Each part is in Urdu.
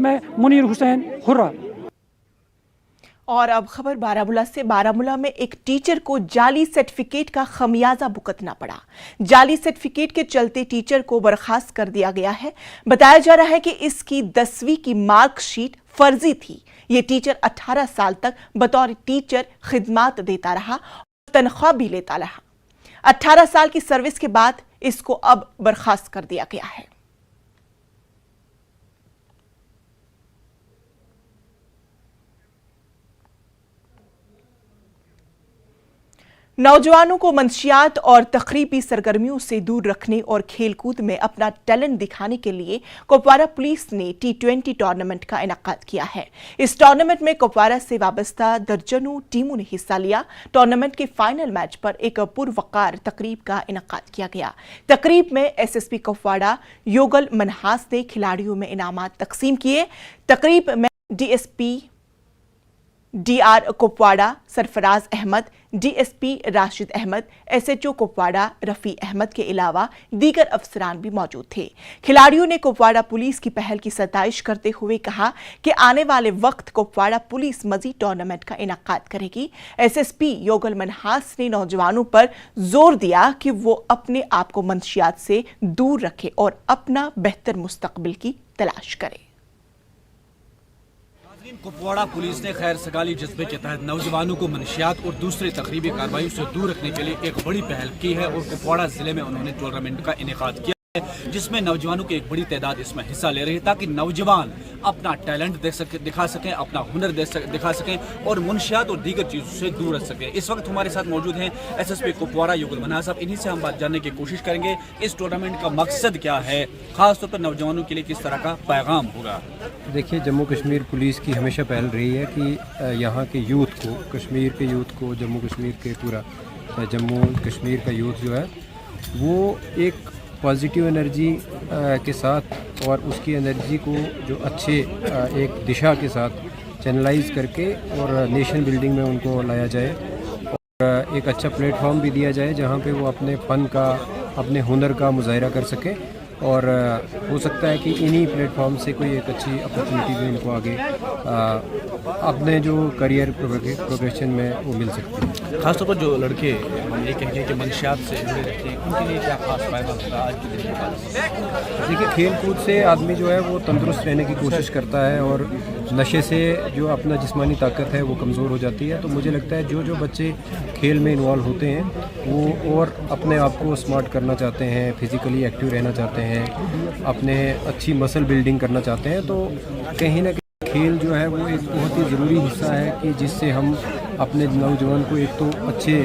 میں منیر حسین ہرا۔ اور اب خبر بارامولہ سے۔ بارامولہ میں ایک ٹیچر کو جعلی سرٹیفکیٹ کا خمیازہ بھگتنا پڑا۔ جعلی سرٹیفکیٹ کے چلتے ٹیچر کو برخاست کر دیا گیا ہے۔ بتایا جا رہا ہے کہ اس کی 10ویں کی مارک شیٹ فرضی تھی۔ یہ ٹیچر 18 سال تک بطور ٹیچر خدمات دیتا رہا اور تنخواہ بھی لیتا رہا۔ 18 سال کی سروس کے بعد اس کو اب برخاست کر دیا گیا ہے۔ نوجوانوں کو منشیات اور تخریبی سرگرمیوں سے دور رکھنے اور کھیل کود میں اپنا ٹیلنٹ دکھانے کے لیے کپوارہ پولیس نے T20 ٹورنامنٹ کا انعقاد کیا ہے۔ اس ٹورنامنٹ میں کپوارہ سے وابستہ درجنوں ٹیموں نے حصہ لیا۔ ٹورنامنٹ کے فائنل میچ پر ایک پروقار تقریب کا انعقاد کیا گیا۔ تقریب میں SSP کپواڑہ یوگل منہاس نے کھلاڑیوں میں انعامات تقسیم کیے۔ تقریب میں DSP DR کپواڑہ سرفراز احمد، DSP راشد احمد، SHO کپواڑہ رفیع احمد کے علاوہ دیگر افسران بھی موجود تھے۔ کھلاڑیوں نے کپواڑہ پولیس کی پہل کی ستائش کرتے ہوئے کہا کہ آنے والے وقت کپواڑہ پولیس مزید ٹورنامنٹ کا انعقاد کرے گی۔ SSP یوگل منہاس نے نوجوانوں پر زور دیا کہ وہ اپنے آپ کو منشیات سے دور رکھے اور اپنا بہتر مستقبل کی تلاش کرے۔ کپواڑہ پولیس نے خیر سگالی جذبے کے تحت نوجوانوں کو منشیات اور دوسری تخریبی کارروائیوں سے دور رکھنے کے لیے ایک بڑی پہل کی ہے اور کپواڑہ ضلع میں انہوں نے ٹورنامنٹ کا انعقاد کیا ہے جس میں نوجوانوں کی ایک بڑی تعداد اس میں حصہ لے رہی ہے تاکہ نوجوان اپنا ٹیلنٹ دکھا سکیں، اپنا ہنر دکھا سکیں اور منشیات اور دیگر چیزوں سے دور رہ سکیں۔ اس وقت ہمارے ساتھ موجود ہیں SSP کپواڑہ یوگل منہاس صاحب۔ انہی سے ہم بات جاننے کی کوشش کریں گے اس ٹورنامنٹ کا مقصد کیا ہے، خاص طور پر نوجوانوں کے لیے کس طرح کا پیغام ہوگا۔ دیکھیے، جموں کشمیر پولیس کی ہمیشہ پہل رہی ہے کہ یہاں کے یوتھ کو، کشمیر کے یوتھ کو، جموں کشمیر کے پورا جموں کشمیر کا یوتھ جو ہے وہ ایک پازیٹیو انرجی کے ساتھ اور اس کی انرجی کو جو اچھے ایک دشا کے ساتھ چینلائز کر کے اور نیشن بلڈنگ میں ان کو لایا جائے اور ایک اچھا پلیٹ فارم بھی دیا جائے جہاں پہ وہ اپنے فن کا، اپنے ہنر کا مظاہرہ کر سکیں اور ہو سکتا ہے کہ انہی پلیٹ فارم سے کوئی ایک اچھی اپرچونیٹی بھی ان کو آگے اپنے جو کریئر پروگریشن میں وہ مل سکتی ہے۔ خاص طور پر جو لڑکے یہ کہیں گے کہ منشیات سے جڑے رہتے ہیں ان کے لیے کیا خاص فائدہ ہوگا آج کے دن کے بعد؟ دیکھیے، کھیل کود سے آدمی جو ہے وہ تندرست رہنے کی کوشش کرتا ہے اور نشے سے جو اپنا جسمانی طاقت ہے وہ کمزور ہو جاتی ہے۔ تو مجھے لگتا ہے جو بچے کھیل میں انوالو ہوتے ہیں وہ اور اپنے آپ کو اسمارٹ کرنا چاہتے ہیں، فزیکلی ایکٹیو رہنا چاہتے ہیں، اپنے اچھی مسل بلڈنگ کرنا چاہتے ہیں، تو کہیں نہ کہیں کھیل جو ہے وہ ایک بہت ہی ضروری حصہ ہے کہ جس سے ہم اپنے نوجوان کو ایک تو اچھے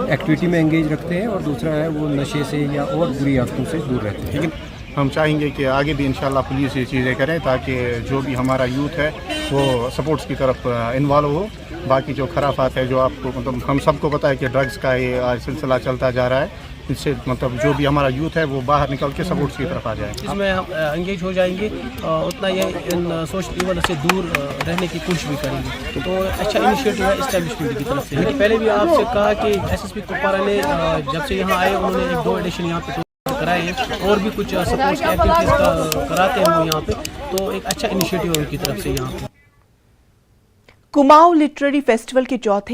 ایکٹیویٹی میں انگیج رکھتے ہیں اور دوسرا ہے وہ نشے سے یا اور بری عادتوں سے دور رہتے ہیں۔ لیکن ہم چاہیں گے کہ آگے بھی انشاءاللہ پولیس یہ چیزیں کریں تاکہ جو بھی ہمارا یوتھ ہے وہ سپورٹس کی طرف انوالو ہو۔ باقی جو خرافات ہے، جو آپ کو مطلب ہم سب کو پتہ ہے کہ ڈرگس کا یہ آج سلسلہ چلتا جا رہا ہے، اس سے مطلب جو بھی ہمارا یوتھ ہے وہ باہر نکل کے سپورٹس کی طرف آ جائے۔ اس میں ہم انگیج ہو جائیں گے، اتنا یہ ان سوشل ایونٹ سے دور رہنے کی کوشش بھی کریں گے۔ تو اچھا انیشیٹو ہے اسٹیبلشمنٹ کی طرف سے۔ لیکن پہلے بھی آپ سے کہا کہ SSP کپواڑہ نے جب سے یہاں آئے انہوں نے 2 ایڈیشن یہاں پہ کرائے ہیں اور بھی کچھ سپورٹس کی ایکٹیویٹیز کراتے ہیں وہ یہاں پہ، تو ایک اچھا انیشیٹو ہے ان کی طرف سے یہاں پہ۔ کماؤ لٹریری فیسٹیول کے چوتھے